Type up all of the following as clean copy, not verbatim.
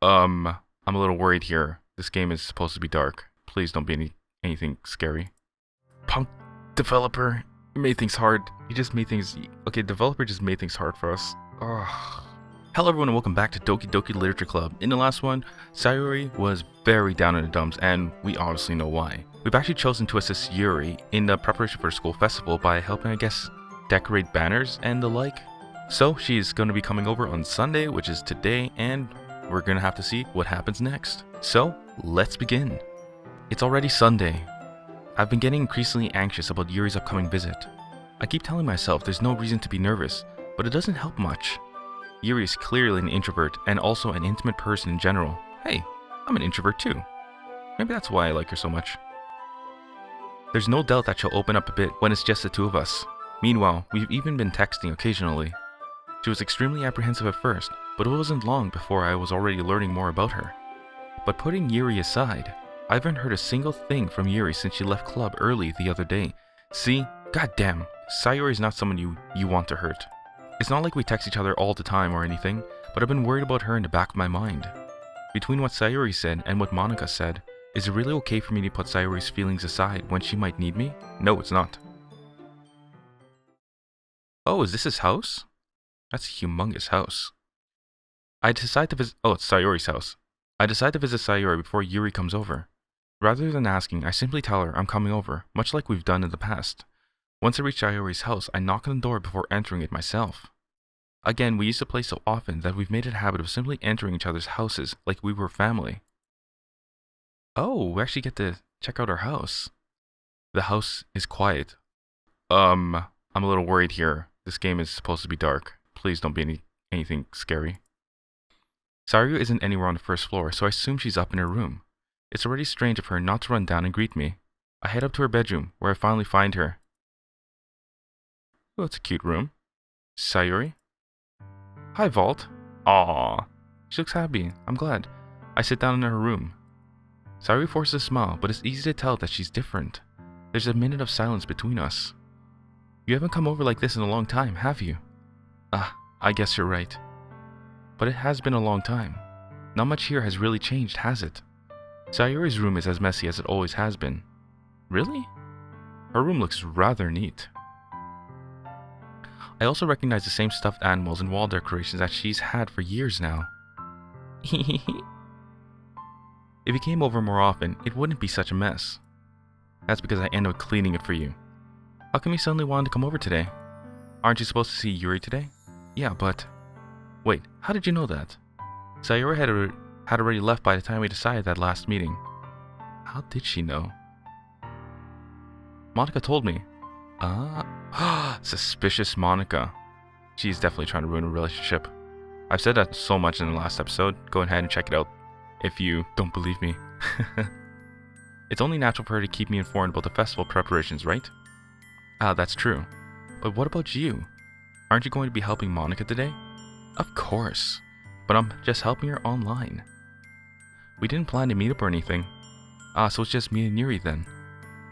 I'm a little worried here. This game is supposed to be dark. Please don't be anything scary. Punk developer, you made things hard. You just made things... Okay, developer just made things hard for us. Ugh. Hello everyone and welcome back to Doki Doki Literature Club. In the last one, Sayori was very down in the dumps and we obviously know why. We've actually chosen to assist Yuri in the preparation for the school festival by helping, I guess, decorate banners and the like. So she's going to be coming over on Sunday, which is today, and we're going to have to see what happens next. So, let's begin. It's already Sunday. I've been getting increasingly anxious about Yuri's upcoming visit. I keep telling myself there's no reason to be nervous, but it doesn't help much. Yuri is clearly an introvert and also an intimate person in general. Hey, I'm an introvert too. Maybe that's why I like her so much. There's no doubt that she'll open up a bit when it's just the two of us. Meanwhile, we've even been texting occasionally. She was extremely apprehensive at first, but it wasn't long before I was already learning more about her. But putting Yuri aside, I haven't heard a single thing from Yuri since she left club early the other day. See, goddamn, Sayori is not someone you want to hurt. It's not like we text each other all the time or anything, but I've been worried about her in the back of my mind. Between what Sayori said and what Monica said, is it really okay for me to put Sayori's feelings aside when she might need me? No, it's not. Oh, is this his house? That's a humongous house. I decide to visit... Oh, it's Sayori's house. I decide to visit Sayori before Yuri comes over. Rather than asking, I simply tell her I'm coming over, much like we've done in the past. Once I reach Sayori's house, I knock on the door before entering it myself. Again, we used to play so often that we've made it a habit of simply entering each other's houses like we were family. Oh, we actually get to check out our house. The house is quiet. I'm a little worried here. This game is supposed to be dark. Please don't be anything scary. Sayori isn't anywhere on the first floor, so I assume she's up in her room. It's already strange of her not to run down and greet me. I head up to her bedroom, where I finally find her. Oh, it's a cute room. Sayori? Hi, Vault. Aww. She looks happy. I'm glad. I sit down in her room. Sayori forces a smile, but it's easy to tell that she's different. There's a minute of silence between us. You haven't come over like this in a long time, have you? I guess you're right. But it has been a long time. Not much here has really changed, has it? Sayori's room is as messy as it always has been. Really? Her room looks rather neat. I also recognize the same stuffed animals and wall decorations that she's had for years now. If you came over more often, it wouldn't be such a mess. That's because I end up cleaning it for you. How come you suddenly wanted to come over today? Aren't you supposed to see Yuri today? Yeah, but... Wait, how did you know that? Sayori had already left by the time we decided that last meeting. How did she know? Monica told me. Suspicious Monica. She's definitely trying to ruin a relationship. I've said that so much in the last episode. Go ahead and check it out if you don't believe me. It's only natural for her to keep me informed about the festival preparations, right? That's true. But what about you? Aren't you going to be helping Monica today? Of course. But I'm just helping her online. We didn't plan to meet up or anything. So it's just me and Yuri then.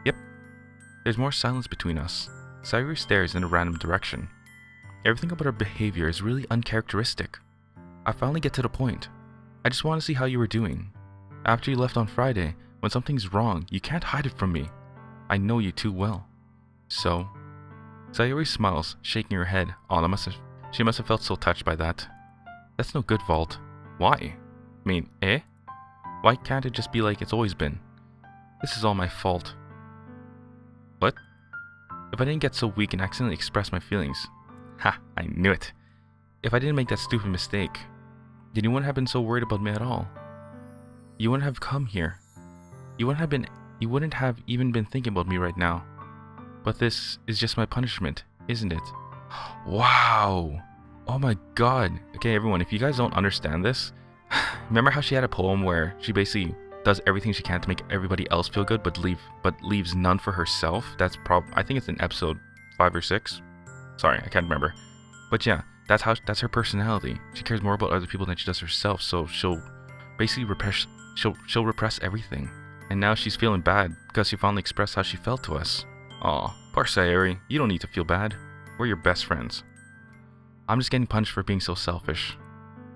Yep. There's more silence between us. Sayori stares in a random direction. Everything about her behavior is really uncharacteristic. I finally get to the point. I just want to see how you were doing. After you left on Friday, when something's wrong, you can't hide it from me. I know you too well. So? Sayori smiles, shaking her head. She must have felt so touched by that. That's no good, Vault. Why? I mean, Why can't it just be like it's always been? This is all my fault. What? If I didn't get so weak and accidentally express my feelings. Ha, I knew it. If I didn't make that stupid mistake, then you wouldn't have been so worried about me at all. You wouldn't have come here. You wouldn't have even been thinking about me right now. But this is just my punishment, isn't it? Wow! Oh my god. Okay, everyone, if you guys don't understand this, remember how she had a poem where she basically does everything she can to make everybody else feel good, but leaves none for herself? I think it's in episode 5 or 6. Sorry, I can't remember. But yeah, that's her personality. She cares more about other people than she does herself, so she'll basically repress everything. And now she's feeling bad because she finally expressed how she felt to us. Aw, poor Sayori, you don't need to feel bad. We're your best friends. I'm just getting punished for being so selfish.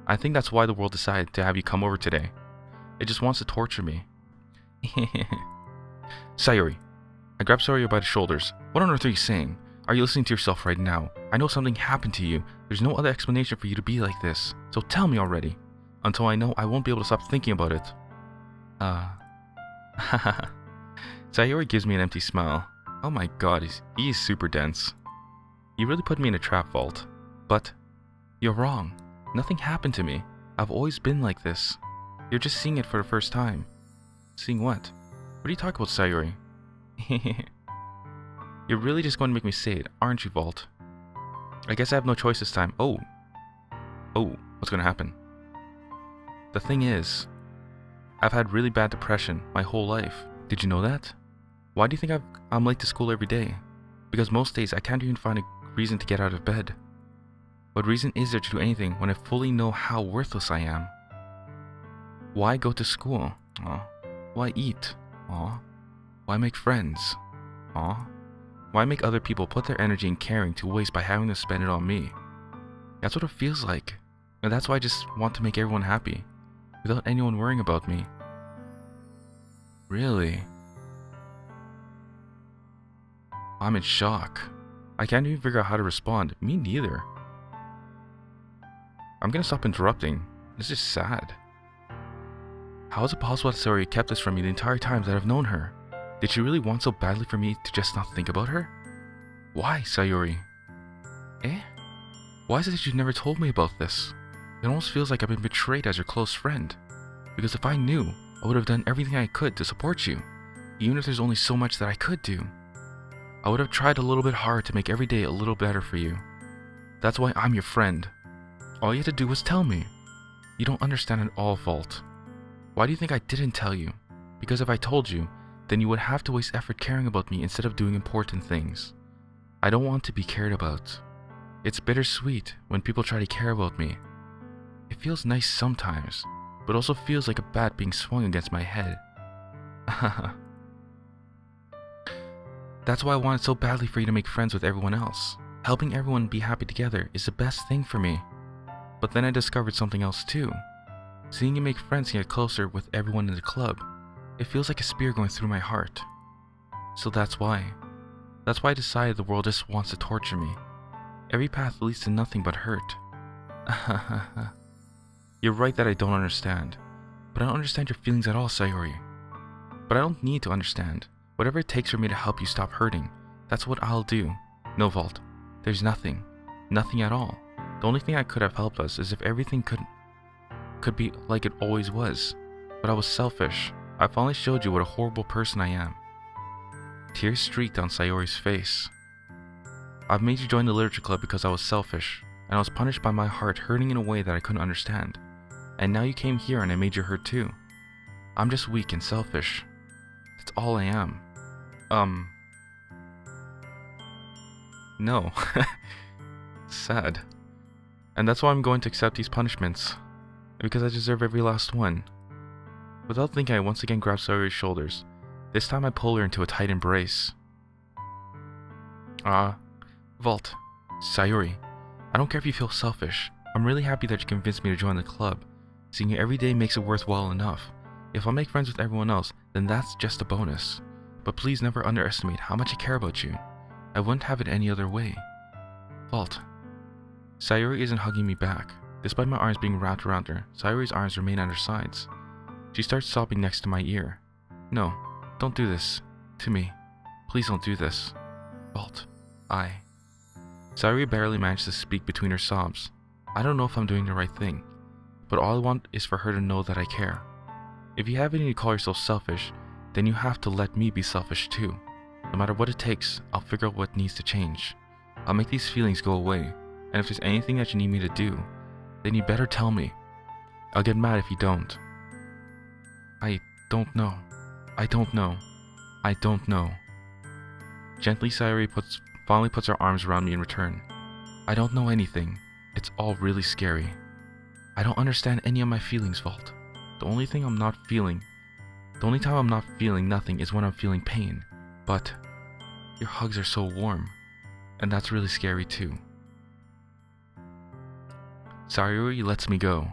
I think that's why the world decided to have you come over today. It just wants to torture me. Sayori. I grabbed Sayori by the shoulders. What on earth are you saying? Are you listening to yourself right now? I know something happened to you. There's no other explanation for you to be like this. So tell me already. Until I know, I won't be able to stop thinking about it. Sayori gives me an empty smile. Oh my god, he is super dense. You really put me in a trap, Vault. But you're wrong. Nothing happened to me. I've always been like this. You're just seeing it for the first time. Seeing what? What are you talking about, Sayori? You're really just going to make me say it, aren't you, Vault? I guess I have no choice this time. Oh, what's going to happen? The thing is, I've had really bad depression my whole life. Did you know that? Why do you think I'm late to school every day? Because most days I can't even find a reason to get out of bed. What reason is there to do anything when I fully know how worthless I am? Why go to school? Aw. Why eat? Aw. Why make friends? Aw. Why make other people put their energy and caring to waste by having to spend it on me? That's what it feels like. And that's why I just want to make everyone happy, without anyone worrying about me. Really? I'm in shock. I can't even figure out how to respond. Me neither. I'm gonna stop interrupting. This is sad. How is it possible that Sayori kept this from me the entire time that I've known her? Did she really want so badly for me to just not think about her? Why, Sayori? Why is it that you've never told me about this? It almost feels like I've been betrayed as your close friend. Because if I knew, I would have done everything I could to support you, even if there's only so much that I could do. I would have tried a little bit hard to make every day a little better for you. That's why I'm your friend. All you had to do was tell me. You don't understand at all, Vault. Why do you think I didn't tell you? Because if I told you, then you would have to waste effort caring about me instead of doing important things. I don't want to be cared about. It's bittersweet when people try to care about me. It feels nice sometimes, but also feels like a bat being swung against my head. That's why I wanted so badly for you to make friends with everyone else. Helping everyone be happy together is the best thing for me. But then I discovered something else too. Seeing you make friends and get closer with everyone in the club, it feels like a spear going through my heart. So that's why. That's why I decided the world just wants to torture me. Every path leads to nothing but hurt. You're right that I don't understand. But I don't understand your feelings at all, Sayori. But I don't need to understand. Whatever it takes for me to help you stop hurting, that's what I'll do. No, Vault. There's nothing. Nothing at all. The only thing that could have helped us is if everything could be like it always was. But I was selfish. I finally showed you what a horrible person I am. Tears streaked down Sayori's face. I've made you join the literature club because I was selfish, and I was punished by my heart hurting in a way that I couldn't understand. And now you came here and I made you hurt too. I'm just weak and selfish. That's all I am. No. Sad. And that's why I'm going to accept these punishments. Because I deserve every last one. Without thinking, I once again grabbed Sayori's shoulders. This time I pull her into a tight embrace. Vault. Sayori. I don't care if you feel selfish. I'm really happy that you convinced me to join the club. Seeing you every day makes it worthwhile enough. If I make friends with everyone else, then that's just a bonus. But please never underestimate how much I care about you. I wouldn't have it any other way. Vault. Sayori isn't hugging me back. Despite my arms being wrapped around her, Sayori's arms remain at her sides. She starts sobbing next to my ear. No, don't do this. To me. Please don't do this. Vault. Sayori barely managed to speak between her sobs. I don't know if I'm doing the right thing, but all I want is for her to know that I care. If you have any to call yourself selfish, then you have to let me be selfish too. No matter what it takes, I'll figure out what needs to change. I'll make these feelings go away, and if there's anything that you need me to do, then you better tell me. I'll get mad if you don't. I don't know. I don't know. I don't know. Gently, Sayori finally puts her arms around me in return. I don't know anything. It's all really scary. I don't understand any of my feelings, Vault. The only time I'm not feeling nothing is when I'm feeling pain. But your hugs are so warm, and that's really scary too. Sayori lets me go.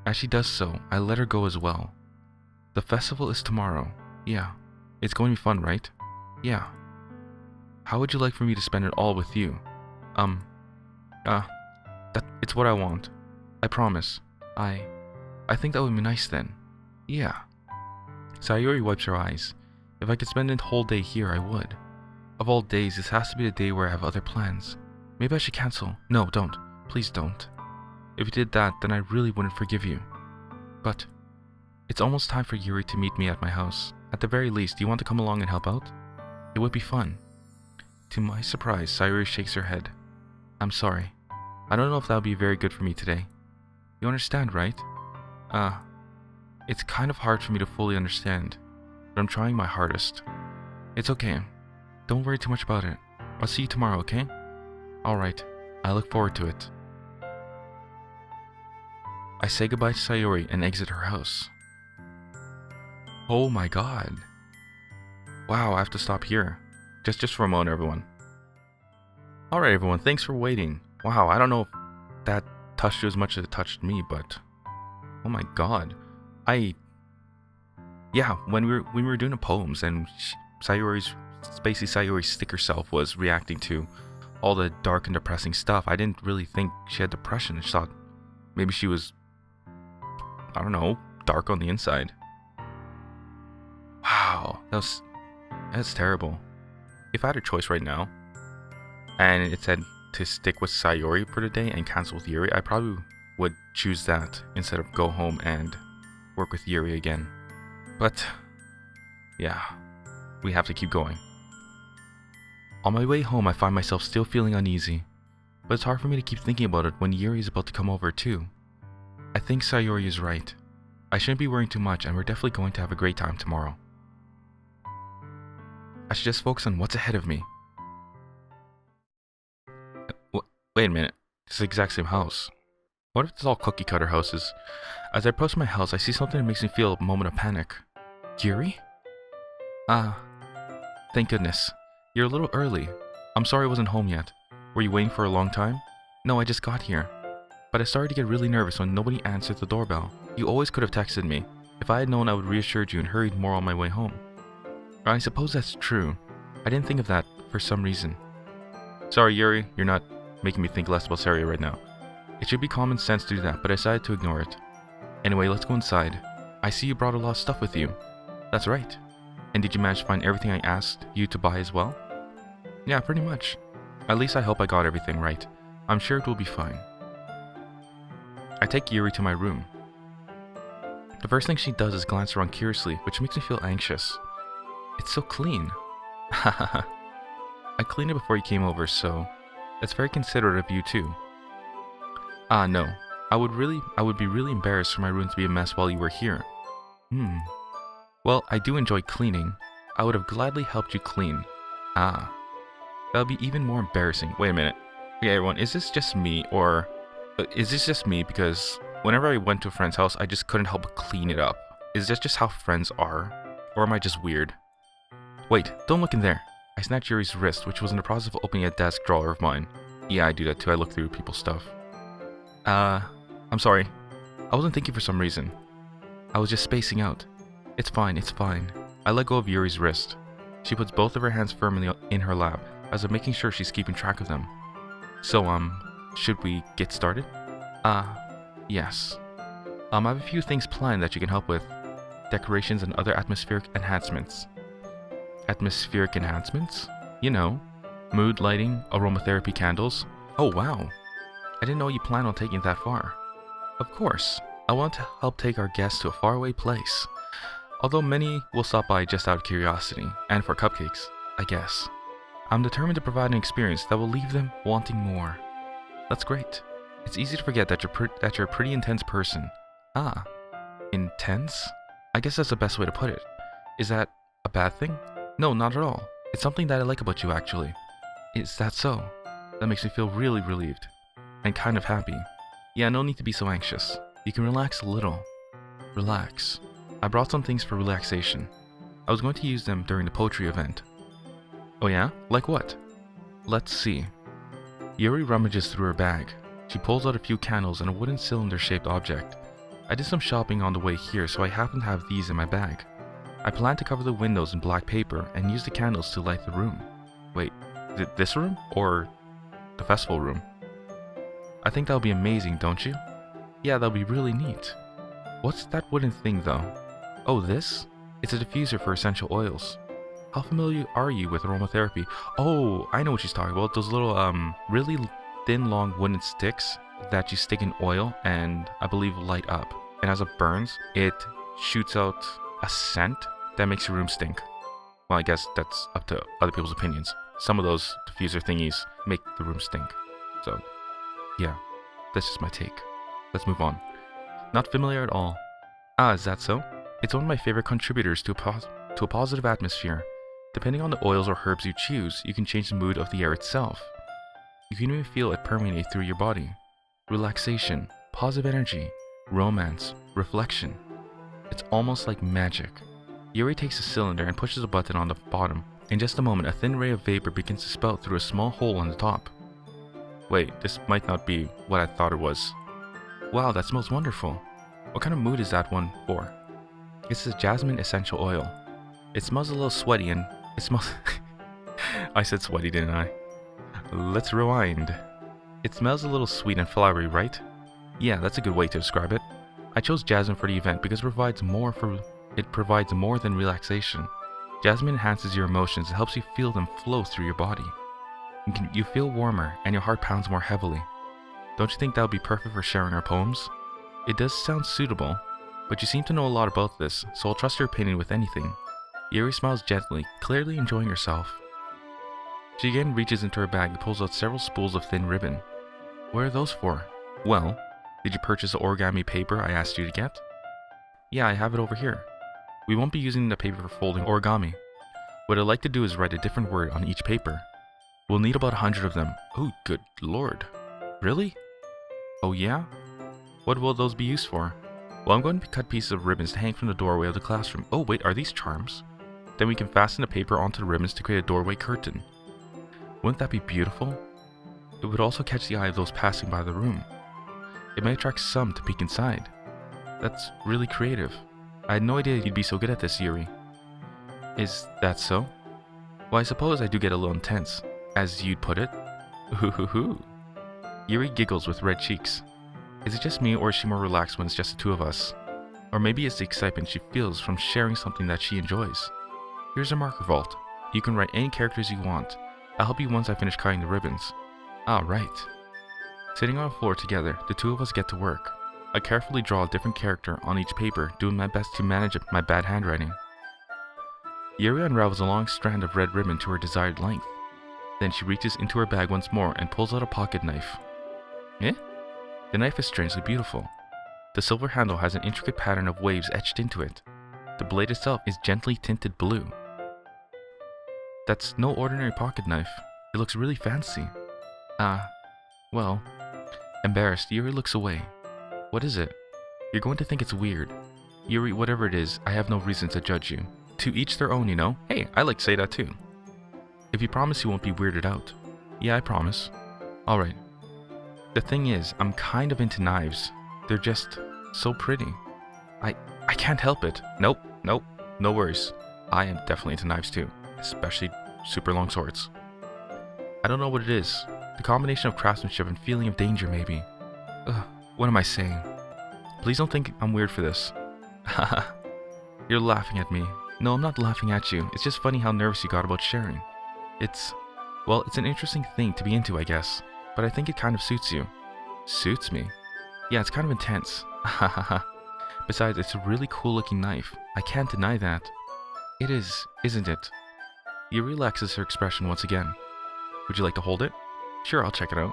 As she does so, I let her go as well. The festival is tomorrow. Yeah. It's going to be fun, right? Yeah. How would you like for me to spend it all with you? It's what I want. I promise. I think that would be nice then. Yeah. Sayori wipes her eyes. If I could spend a whole day here, I would. Of all days, this has to be the day where I have other plans. Maybe I should cancel. No, don't. Please don't. If you did that, then I really wouldn't forgive you. But it's almost time for Yuri to meet me at my house. At the very least, do you want to come along and help out? It would be fun. To my surprise, Sayori shakes her head. I'm sorry. I don't know if that would be very good for me today. You understand, right? It's kind of hard for me to fully understand, but I'm trying my hardest. It's okay. Don't worry too much about it. I'll see you tomorrow, okay? Alright. I look forward to it. I say goodbye to Sayori and exit her house. Oh my god. Wow, I have to stop here. Just for a moment, everyone. Alright, everyone, thanks for waiting. Wow, I don't know if that touched you as much as it touched me, but oh my god. Yeah, when we were doing the poems and Sayori's sticker self was reacting to all the dark and depressing stuff, I didn't really think she had depression. I just thought maybe she was, I don't know, dark on the inside. Wow, that's terrible. If I had a choice right now, and it said to stick with Sayori for the day and cancel with Yuri, I probably would choose that instead of go home and work with Yuri again. But yeah, we have to keep going. On my way home, I find myself still feeling uneasy, but it's hard for me to keep thinking about it when Yuri is about to come over too. I think Sayori is right. I shouldn't be worrying too much, and we're definitely going to have a great time tomorrow. I should just focus on what's ahead of me. Wait a minute, it's the exact same house. What if it's all cookie cutter houses? As I approach my house, I see something that makes me feel a moment of panic. Yuri? Thank goodness. You're a little early. I'm sorry I wasn't home yet. Were you waiting for a long time? No, I just got here. But I started to get really nervous when nobody answered the doorbell. You always could have texted me. If I had known, I would have reassured you and hurried more on my way home. I suppose that's true. I didn't think of that for some reason. Sorry, Yuri, you're not making me think less about Sayori right now. It should be common sense to do that, but I decided to ignore it. Anyway, let's go inside. I see you brought a lot of stuff with you. That's right. And did you manage to find everything I asked you to buy as well? Yeah, pretty much. At least I hope I got everything right. I'm sure it will be fine. I take Yuri to my room. The first thing she does is glance around curiously, which makes me feel anxious. It's so clean. I cleaned it before you came over, so it's very considerate of you too. No. I would be really embarrassed for my room to be a mess while you were here. Well, I do enjoy cleaning. I would have gladly helped you clean. That would be even more embarrassing. Wait a minute. Okay, everyone, is this just me, or is this just me because whenever I went to a friend's house, I just couldn't help but clean it up? Is this just how friends are? Or am I just weird? Wait, don't look in there. I snatched Yuri's wrist, which was in the process of opening a desk drawer of mine. Yeah, I do that too. I look through people's stuff. I'm sorry. I wasn't thinking for some reason. I was just spacing out. It's fine, it's fine. I let go of Yuri's wrist. She puts both of her hands firmly in her lap, as if making sure she's keeping track of them. So, should we get started? Yes. I have a few things planned that you can help with. Decorations and other atmospheric enhancements. Atmospheric enhancements? You know, mood lighting, aromatherapy candles. Oh wow. I didn't know you planned on taking it that far. Of course. I want to help take our guests to a faraway place. Although many will stop by just out of curiosity, and for cupcakes, I guess. I'm determined to provide an experience that will leave them wanting more. That's great. It's easy to forget that you're a pretty intense person. Intense? I guess that's the best way to put it. Is that a bad thing? No, not at all. It's something that I like about you, actually. Is that so? That makes me feel really relieved. And kind of happy. Yeah, no need to be so anxious. You can relax a little. Relax. I brought some things for relaxation. I was going to use them during the poetry event. Oh yeah? Like what? Let's see. Yuri rummages through her bag. She pulls out a few candles and a wooden cylinder-shaped object. I did some shopping on the way here, so I happen to have these in my bag. I plan to cover the windows in black paper and use the candles to light the room. Wait, this room? Or the festival room? I think that'll be amazing, don't you? Yeah, that'll be really neat. What's that wooden thing though? Oh, this? It's a diffuser for essential oils. How familiar are you with aromatherapy? Oh, I know what she's talking about. Those little, really thin, long wooden sticks that you stick in oil and I believe light up. And as it burns, it shoots out a scent that makes your room stink. Well, I guess that's up to other people's opinions. Some of those diffuser thingies make the room stink. So, yeah, that's just my take. Let's move on. Not familiar at all. Ah, is that so? It's one of my favorite contributors to a positive atmosphere. Depending on the oils or herbs you choose, you can change the mood of the air itself. You can even feel it permeate through your body. Relaxation, positive energy, romance, reflection. It's almost like magic. Yuri takes a cylinder and pushes a button on the bottom. In just a moment, a thin ray of vapor begins to spout through a small hole on the top. Wait, this might not be what I thought it was. Wow, that smells wonderful. What kind of mood is that one for? It's a jasmine essential oil. It smells a little sweaty and it smells... I said sweaty, didn't I? Let's rewind. It smells a little sweet and flowery, right? Yeah, that's a good way to describe it. I chose jasmine for the event because it provides more than relaxation. Jasmine enhances your emotions and helps you feel them flow through your body. You feel warmer and your heart pounds more heavily. Don't you think that would be perfect for sharing our poems? It does sound suitable, but you seem to know a lot about this, so I'll trust your opinion with anything. Yuri smiles gently, clearly enjoying herself. She again reaches into her bag and pulls out several spools of thin ribbon. What are those for? Well, did you purchase the origami paper I asked you to get? Yeah, I have it over here. We won't be using the paper for folding origami. What I'd like to do is write a different word on each paper. We'll need about 100 of them. Oh, good lord. Really? Oh yeah? What will those be used for? Well, I'm going to cut pieces of ribbons to hang from the doorway of the classroom. Oh wait, are these charms? Then we can fasten the paper onto the ribbons to create a doorway curtain. Wouldn't that be beautiful? It would also catch the eye of those passing by the room. It may attract some to peek inside. That's really creative. I had no idea you'd be so good at this, Yuri. Is that so? Well, I suppose I do get a little intense, as you'd put it. Ooh. Yuri giggles with red cheeks. Is it just me, or is she more relaxed when it's just the two of us? Or maybe it's the excitement she feels from sharing something that she enjoys. Here's a marker vault. You can write any characters you want. I'll help you once I finish cutting the ribbons. Ah, right. Sitting on the floor together, the two of us get to work. I carefully draw a different character on each paper, doing my best to manage my bad handwriting. Yuri unravels a long strand of red ribbon to her desired length. Then she reaches into her bag once more and pulls out a pocket knife. Eh? The knife is strangely beautiful. The silver handle has an intricate pattern of waves etched into it. The blade itself is gently tinted blue. That's no ordinary pocket knife. It looks really fancy. Well... Embarrassed, Yuri looks away. What is it? You're going to think it's weird. Yuri, whatever it is, I have no reason to judge you. To each their own, you know? Hey, I like to say that too. If you promise you won't be weirded out. Yeah, I promise. Alright. The thing is, I'm kind of into knives. They're just so pretty. I can't help it. Nope, no worries. I am definitely into knives too. Especially super long swords. I don't know what it is. The combination of craftsmanship and feeling of danger, maybe. Ugh, what am I saying? Please don't think I'm weird for this. Haha. You're laughing at me. No, I'm not laughing at you. It's just funny how nervous you got about sharing. It's an interesting thing to be into, I guess. But I think it kind of suits you. Suits me? Yeah, it's kind of intense. Hahaha. Besides, it's a really cool looking knife. I can't deny that. It is, isn't it? Yuri relaxes her expression once again. Would you like to hold it? Sure, I'll check it out.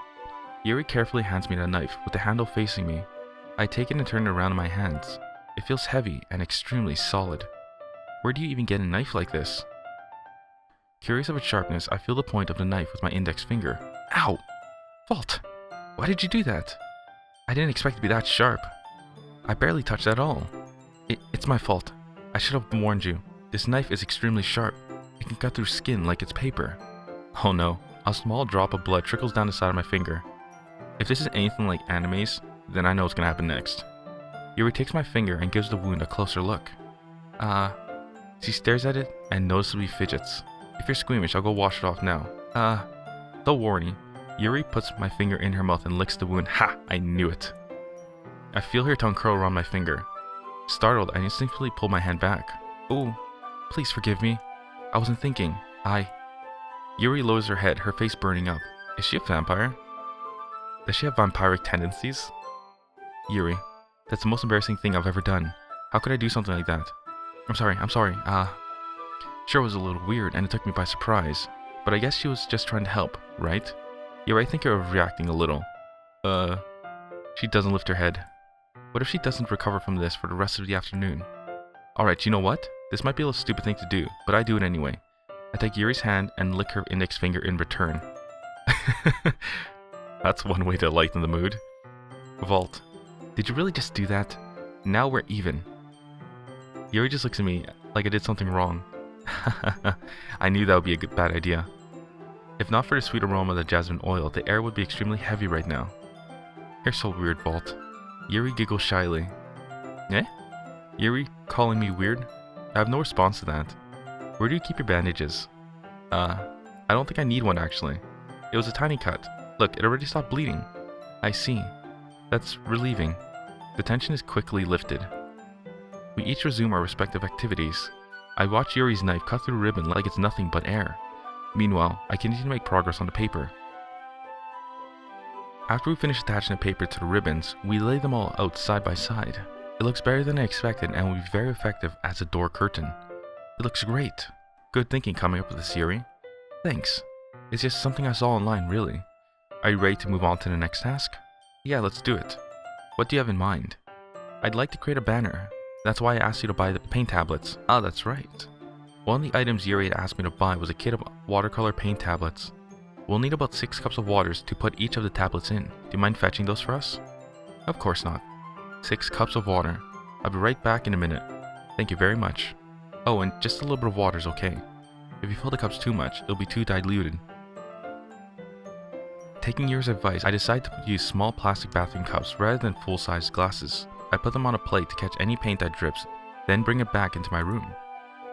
Yuri carefully hands me the knife, with the handle facing me. I take it and turn it around in my hands. It feels heavy and extremely solid. Where do you even get a knife like this? Curious of its sharpness, I feel the point of the knife with my index finger. Ow! Vault! Why did you do that? I didn't expect it to be that sharp. I barely touched at all. It's my fault. I should have warned you. This knife is extremely sharp. It can cut through skin like it's paper. Oh no. A small drop of blood trickles down the side of my finger. If this is anything like animes, then I know what's gonna happen next. Yuri takes my finger and gives the wound a closer look. She stares at it and noticeably fidgets. If you're squeamish, I'll go wash it off now. Don't worry. Yuri puts my finger in her mouth and licks the wound. Ha! I knew it. I feel her tongue curl around my finger. Startled, I instinctively pull my hand back. Oh, please forgive me. I wasn't thinking. Yuri lowers her head, her face burning up. Is she a vampire? Does she have vampiric tendencies? Yuri, that's the most embarrassing thing I've ever done. How could I do something like that? I'm sorry. Sure, it was a little weird and it took me by surprise, but I guess she was just trying to help, right? Yuri, I think you're overreacting a little. She doesn't lift her head. What if she doesn't recover from this for the rest of the afternoon? Alright, you know what? This might be a little stupid thing to do, but I do it anyway. I take Yuri's hand and lick her index finger in return. That's one way to lighten the mood. Vault, did you really just do that? Now we're even. Yuri just looks at me like I did something wrong. I knew that would be a bad idea. If not for the sweet aroma of the jasmine oil, the air would be extremely heavy right now. You're so weird, Vault. Yuri giggles shyly. Eh? Yuri calling me weird? I have no response to that. Where do you keep your bandages? I don't think I need one actually. It was a tiny cut. Look, it already stopped bleeding. I see. That's relieving. The tension is quickly lifted. We each resume our respective activities. I watch Yuri's knife cut through the ribbon like it's nothing but air. Meanwhile, I continue to make progress on the paper. After we finish attaching the paper to the ribbons, we lay them all out side by side. It looks better than I expected and will be very effective as a door curtain. It looks great. Good thinking coming up with this, Yuri. Thanks. It's just something I saw online, really. Are you ready to move on to the next task? Yeah, let's do it. What do you have in mind? I'd like to create a banner. That's why I asked you to buy the paint tablets. Ah, that's right. One of the items Yuri had asked me to buy was a kit of watercolor paint tablets. We'll need about 6 cups of waters to put each of the tablets in. Do you mind fetching those for us? Of course not. 6 cups of water. I'll be right back in a minute. Thank you very much. Oh, and just a little bit of water is okay. If you fill the cups too much, it'll be too diluted. Taking Yuri's advice, I decided to use small plastic bathroom cups rather than full-sized glasses. I put them on a plate to catch any paint that drips, then bring it back into my room.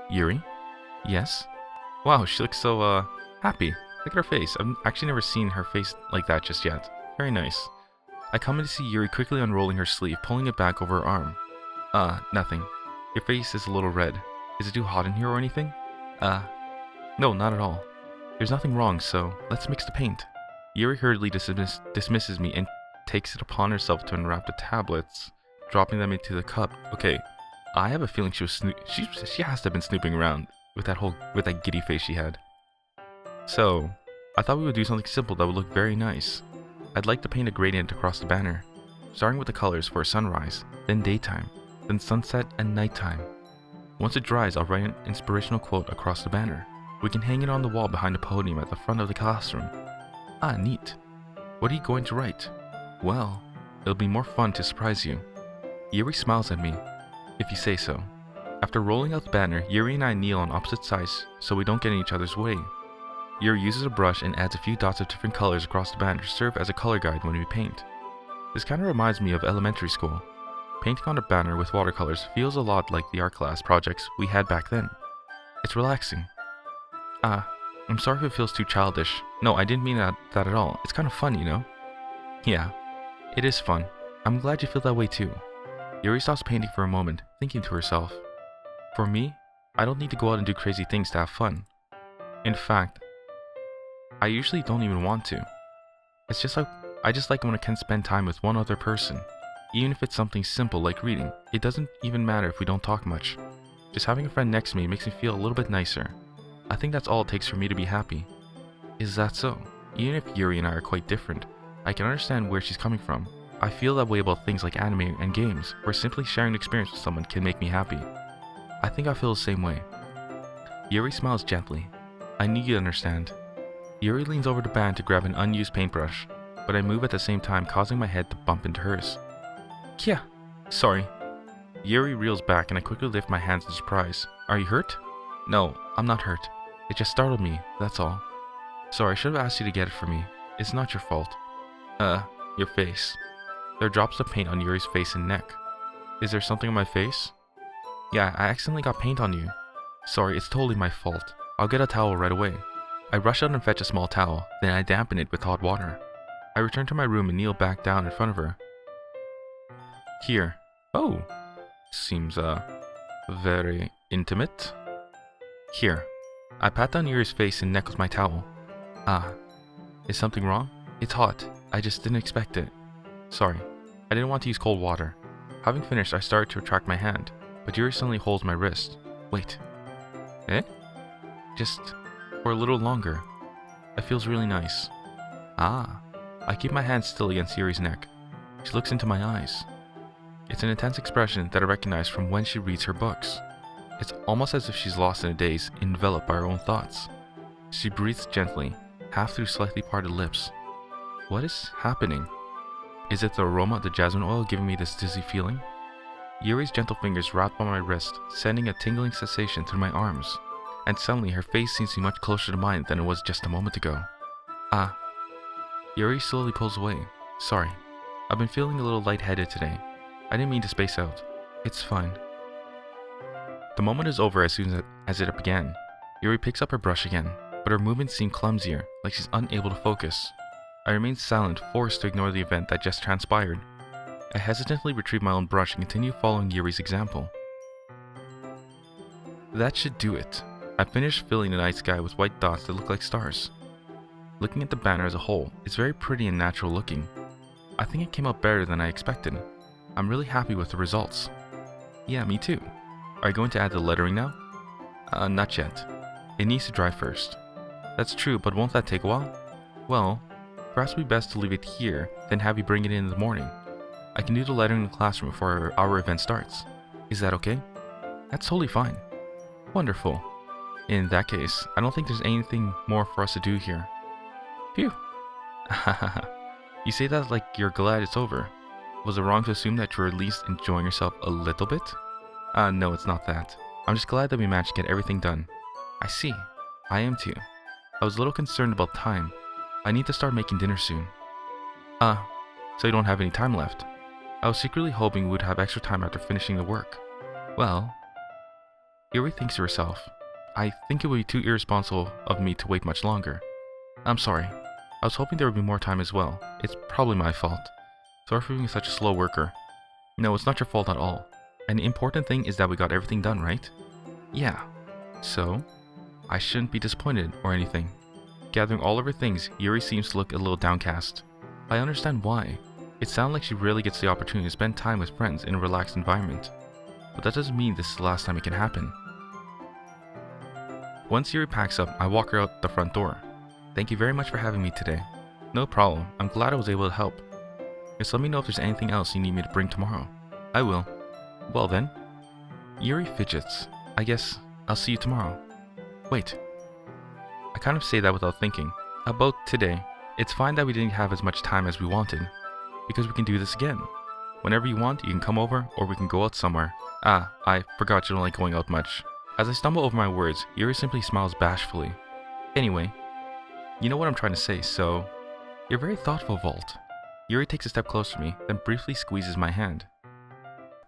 Yuri? Yes? Wow, she looks so, happy. Look at her face. I've actually never seen her face like that just yet. Very nice. I come in to see Yuri quickly unrolling her sleeve, pulling it back over her arm. Nothing. Your face is a little red. Is it too hot in here or anything? No, not at all. There's nothing wrong, so let's mix the paint. Yuri hurriedly dismisses me and takes it upon herself to unwrap the tablets, dropping them into the cup. Okay, I have a feeling she was she has to have been snooping around with that giddy face she had. So, I thought we would do something simple that would look very nice. I'd like to paint a gradient across the banner, starting with the colors for sunrise, then daytime, then sunset and nighttime. Once it dries, I'll write an inspirational quote across the banner. We can hang it on the wall behind the podium at the front of the classroom. Ah, neat. What are you going to write? Well, it'll be more fun to surprise you. Yuri smiles at me, if you say so. After rolling out the banner, Yuri and I kneel on opposite sides so we don't get in each other's way. Yuri uses a brush and adds a few dots of different colors across the banner to serve as a color guide when we paint. This kind of reminds me of elementary school. Painting on a banner with watercolors feels a lot like the art class projects we had back then. It's relaxing. I'm sorry if it feels too childish. No, I didn't mean that at all. It's kind of fun, you know? Yeah, it is fun. I'm glad you feel that way too. Yuri stops painting for a moment, thinking to herself. For me, I don't need to go out and do crazy things to have fun. In fact, I usually don't even want to. It's just like I just like when I can spend time with one other person. Even if it's something simple like reading, it doesn't even matter if we don't talk much. Just having a friend next to me makes me feel a little bit nicer. I think that's all it takes for me to be happy. Is that so? Even if Yuri and I are quite different, I can understand where she's coming from. I feel that way about things like anime and games, where simply sharing an experience with someone can make me happy. I think I feel the same way. Yuri smiles gently. I knew you'd understand. Yuri leans over the band to grab an unused paintbrush, but I move at the same time, causing my head to bump into hers. Kia! Sorry. Yuri reels back and I quickly lift my hands in surprise. Are you hurt? No, I'm not hurt. It just startled me, that's all. Sorry, I should have asked you to get it for me. It's not your fault. Your face. There are drops of paint on Yuri's face and neck. Is there something on my face? Yeah, I accidentally got paint on you. Sorry, it's totally my fault. I'll get a towel right away. I rush out and fetch a small towel, then I dampen it with hot water. I return to my room and kneel back down in front of her. Here. Oh. Seems, very intimate. Here. I pat down Yuri's face and neck with my towel. Ah. Is something wrong? It's hot. I just didn't expect it. Sorry. I didn't want to use cold water. Having finished, I started to retract my hand, but Yuri suddenly holds my wrist. Wait. Eh? Just for a little longer. It feels really nice. Ah. I keep my hand still against Yuri's neck. She looks into my eyes. It's an intense expression that I recognize from when she reads her books. It's almost as if she's lost in a daze, enveloped by her own thoughts. She breathes gently, half through slightly parted lips. What is happening? Is it the aroma of the jasmine oil giving me this dizzy feeling? Yuri's gentle fingers wrap on my wrist, sending a tingling sensation through my arms. And suddenly her face seems to be much closer to mine than it was just a moment ago. Ah. Yuri slowly pulls away. Sorry. I've been feeling a little lightheaded today. I didn't mean to space out. It's fine. The moment is over as soon as it began. Yuri picks up her brush again, but her movements seem clumsier, like she's unable to focus. I remain silent, forced to ignore the event that just transpired. I hesitantly retrieve my own brush and continue following Yuri's example. That should do it. I finished filling the night sky with white dots that look like stars. Looking at the banner as a whole, it's very pretty and natural looking. I think it came out better than I expected. I'm really happy with the results. Yeah, me too. Are you going to add the lettering now? Not yet. It needs to dry first. That's true, but won't that take a while? Well, perhaps it would be best to leave it here, then have you bring it in the morning. I can do the lettering in the classroom before our event starts. Is that okay? That's totally fine. Wonderful. In that case, I don't think there's anything more for us to do here. Phew. You say that like you're glad it's over. Was it wrong to assume that you're at least enjoying yourself a little bit? No, it's not that. I'm just glad that we managed to get everything done. I see. I am too. I was a little concerned about time. I need to start making dinner soon. So you don't have any time left? I was secretly hoping we would have extra time after finishing the work. Well, Yuri thinks to herself. I think it would be too irresponsible of me to wait much longer. I'm sorry. I was hoping there would be more time as well. It's probably my fault. Sorry for being such a slow worker. No, it's not your fault at all. And the important thing is that we got everything done, right? Yeah. So, I shouldn't be disappointed or anything. Gathering all of her things, Yuri seems to look a little downcast. I understand why. It sounds like she really gets the opportunity to spend time with friends in a relaxed environment. But that doesn't mean this is the last time it can happen. Once Yuri packs up, I walk her out the front door. Thank you very much for having me today. No problem. I'm glad I was able to help. Just let me know if there's anything else you need me to bring tomorrow. I will. Well then. Yuri fidgets. I guess I'll see you tomorrow. Wait. I kind of say that without thinking. About today, it's fine that we didn't have as much time as we wanted. Because we can do this again. Whenever you want, you can come over or we can go out somewhere. I forgot you don't like going out much. As I stumble over my words, Yuri simply smiles bashfully. Anyway, you know what I'm trying to say, so... You're very thoughtful, Vault. Yuri takes a step closer to me, then briefly squeezes my hand.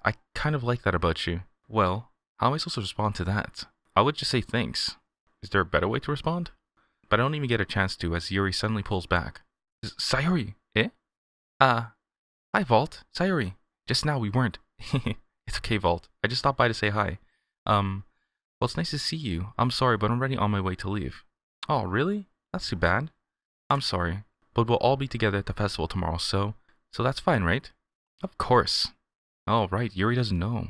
I kind of like that about you. Well, how am I supposed to respond to that? I would just say thanks. Is there a better way to respond? But I don't even get a chance to as Yuri suddenly pulls back. Sayori, eh? Hi Vault, Sayori. Just now we weren't. It's okay, Vault. I just stopped by to say hi. Well, it's nice to see you. I'm sorry, but I'm already on my way to leave. Oh, really? That's too bad. I'm sorry, but we'll all be together at the festival tomorrow, so that's fine, right? Of course. Oh, right, Yuri doesn't know.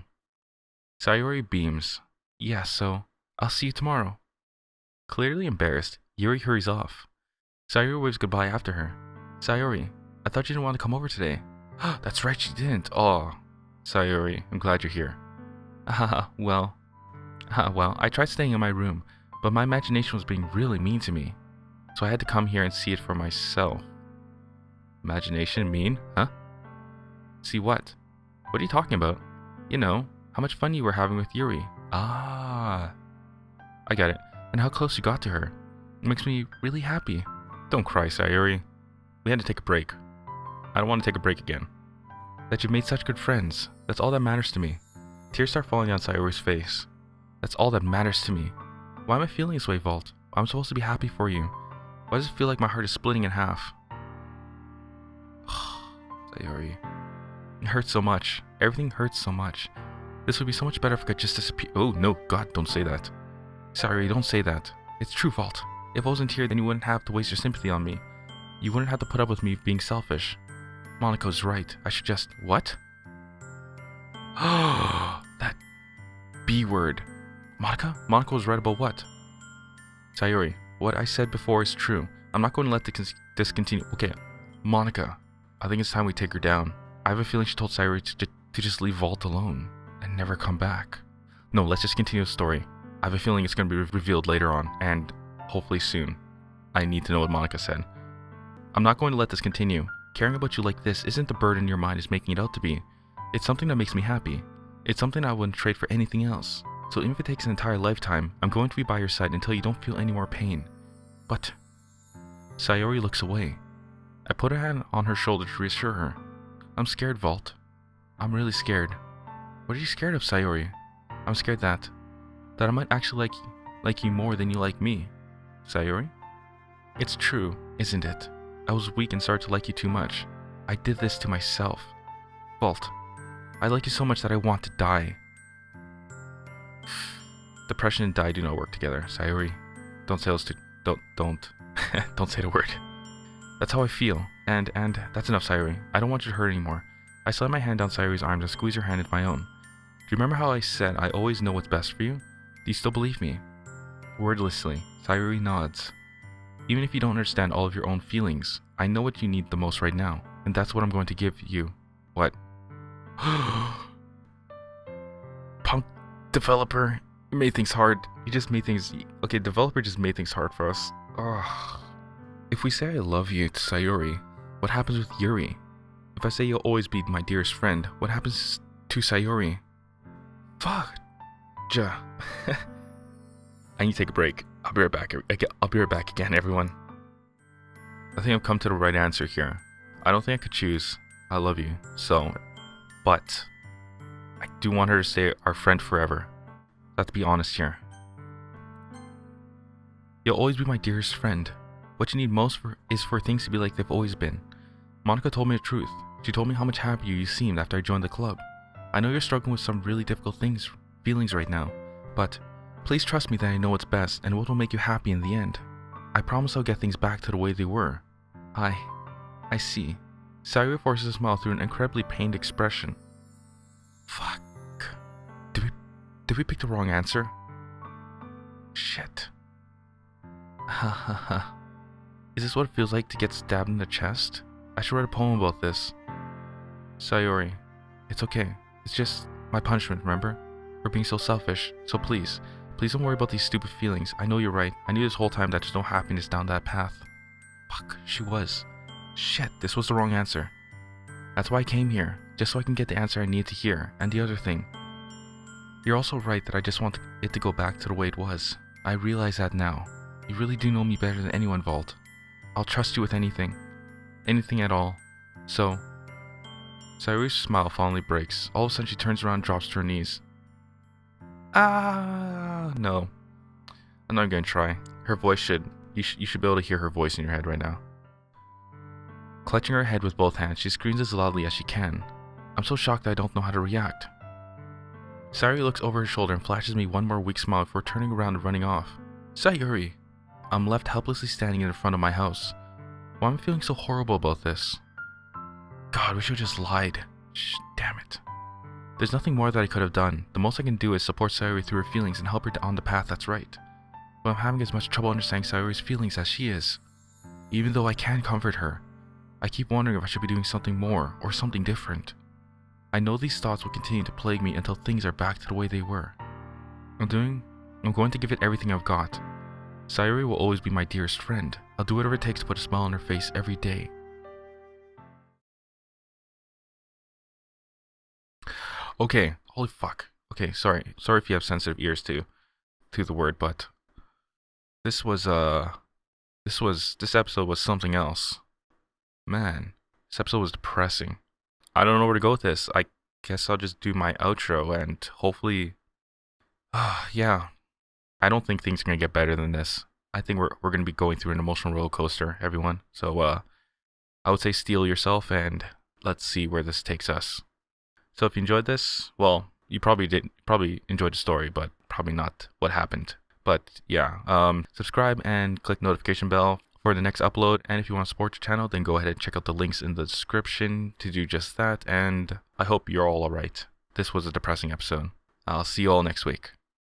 Sayori beams. Yeah, so I'll see you tomorrow. Clearly embarrassed, Yuri hurries off. Sayori waves goodbye after her. Sayori, I thought you didn't want to come over today. That's right, she didn't. Oh, Sayori, I'm glad you're here. Well, I tried staying in my room, but my imagination was being really mean to me. So I had to come here and see it for myself. Imagination mean, huh? See what? What are you talking about? You know, how much fun you were having with Yuri. Ah. I get it. And how close you got to her. It makes me really happy. Don't cry, Sayori. We had to take a break. I don't want to take a break again. That you've made such good friends. That's all that matters to me. Tears start falling down Sayori's face. That's all that matters to me. Why am I feeling this way, Vault? I'm supposed to be happy for you. Why does it feel like my heart is splitting in half? Sayori. It hurts so much. Everything hurts so much. This would be so much better if I could just disappear. Oh no, God, don't say that. Sayori, don't say that. It's true, Vault. If I wasn't here, then you wouldn't have to waste your sympathy on me. You wouldn't have to put up with me being selfish. Monaco's right. I should just... What? That B word. Monica? Monaco was right about what? Sayori, what I said before is true. I'm not going to let this continue. Okay, Monica, I think it's time we take her down. I have a feeling she told Sayori to just leave Vault alone and never come back. No, let's just continue the story. I have a feeling it's going to be revealed later on, and hopefully soon. I need to know what Monica said. I'm not going to let this continue. Caring about you like this isn't the burden your mind is making it out to be. It's something that makes me happy. It's something I wouldn't trade for anything else. So even if it takes an entire lifetime, I'm going to be by your side until you don't feel any more pain. But... Sayori looks away. I put a hand on her shoulder to reassure her. I'm scared, Vault. I'm really scared. What are you scared of, Sayori? I'm scared that I might actually like you more than you like me. Sayori? It's true, isn't it? I was weak and started to like you too much. I did this to myself. Vault, I like you so much that I want to die. Depression and die do not work together. Sayori, don't say those two. Don't say the word. That's how I feel. And that's enough, Sayori. I don't want you to hurt anymore. I slide my hand down Sayori's arms and squeeze her hand into my own. Do you remember how I said I always know what's best for you? Do you still believe me? Wordlessly, Sayori nods. Even if you don't understand all of your own feelings, I know what you need the most right now, and that's what I'm going to give you. What? Punk developer, you made things hard. You just made things... Okay, developer just made things hard for us. Ugh. If we say I love you to Sayori, what happens with Yuri? If I say you'll always be my dearest friend, what happens to Sayori? Fuck. I need to take a break. I'll be right back. I'll be right back again, everyone. I think I've come to the right answer here. I don't think I could choose. I love you, so... But... I do want her to stay our friend forever. Let's be honest here. You'll always be my dearest friend. What you need most is for things to be like they've always been. Monica told me the truth. She told me how much happier you seemed after I joined the club. I know you're struggling with some really difficult feelings right now, but please trust me that I know what's best and what will make you happy in the end. I promise I'll get things back to the way they were. I see. Sayori forces a smile through an incredibly pained expression. Fuck. Did we pick the wrong answer? Shit. Ha ha ha. Is this what it feels like to get stabbed in the chest? I should write a poem about this. Sayori, it's okay. It's just my punishment, remember? For being so selfish. So please don't worry about these stupid feelings. I know you're right. I knew this whole time that there's no happiness down that path. Fuck, she was. Shit, this was the wrong answer. That's why I came here, just so I can get the answer I need to hear. And the other thing, you're also right that I just want it to go back to the way it was. I realize that now. You really do know me better than anyone, Vault. I'll trust you with anything. Anything at all. So... Sayori's smile finally breaks. All of a sudden she turns around and drops to her knees. No. I'm not going to try. Her voice should... You should be able to hear her voice in your head right now. Clutching her head with both hands, she screams as loudly as she can. I'm so shocked that I don't know how to react. Sayori looks over her shoulder and flashes me one more weak smile before turning around and running off. Sayori! I'm left helplessly standing in the front of my house. Why am I feeling so horrible about this? God, we should have just lied. Damn it. There's nothing more that I could have done. The most I can do is support Sayori through her feelings and help her on the path that's right. But I'm having as much trouble understanding Sayori's feelings as she is. Even though I can comfort her, I keep wondering if I should be doing something more or something different. I know these thoughts will continue to plague me until things are back to the way they were. I'm going to give it everything I've got. Sayori will always be my dearest friend. I'll do whatever it takes to put a smile on her face every day. Okay, holy fuck. Okay, sorry if you have sensitive ears to the word, but this episode was something else. Man, This episode was depressing. I don't know where to go with this. I guess I'll just do my outro and hopefully, yeah. I don't think things are gonna get better than this. I think we're gonna be going through an emotional roller coaster, everyone. So I would say steel yourself and let's see where this takes us. So if you enjoyed this, well, you probably enjoyed the story, but probably not what happened. But yeah, subscribe and click notification bell for the next upload. And if you want to support your channel, then go ahead and check out the links in the description to do just that. And I hope you're all alright. This was a depressing episode. I'll see you all next week.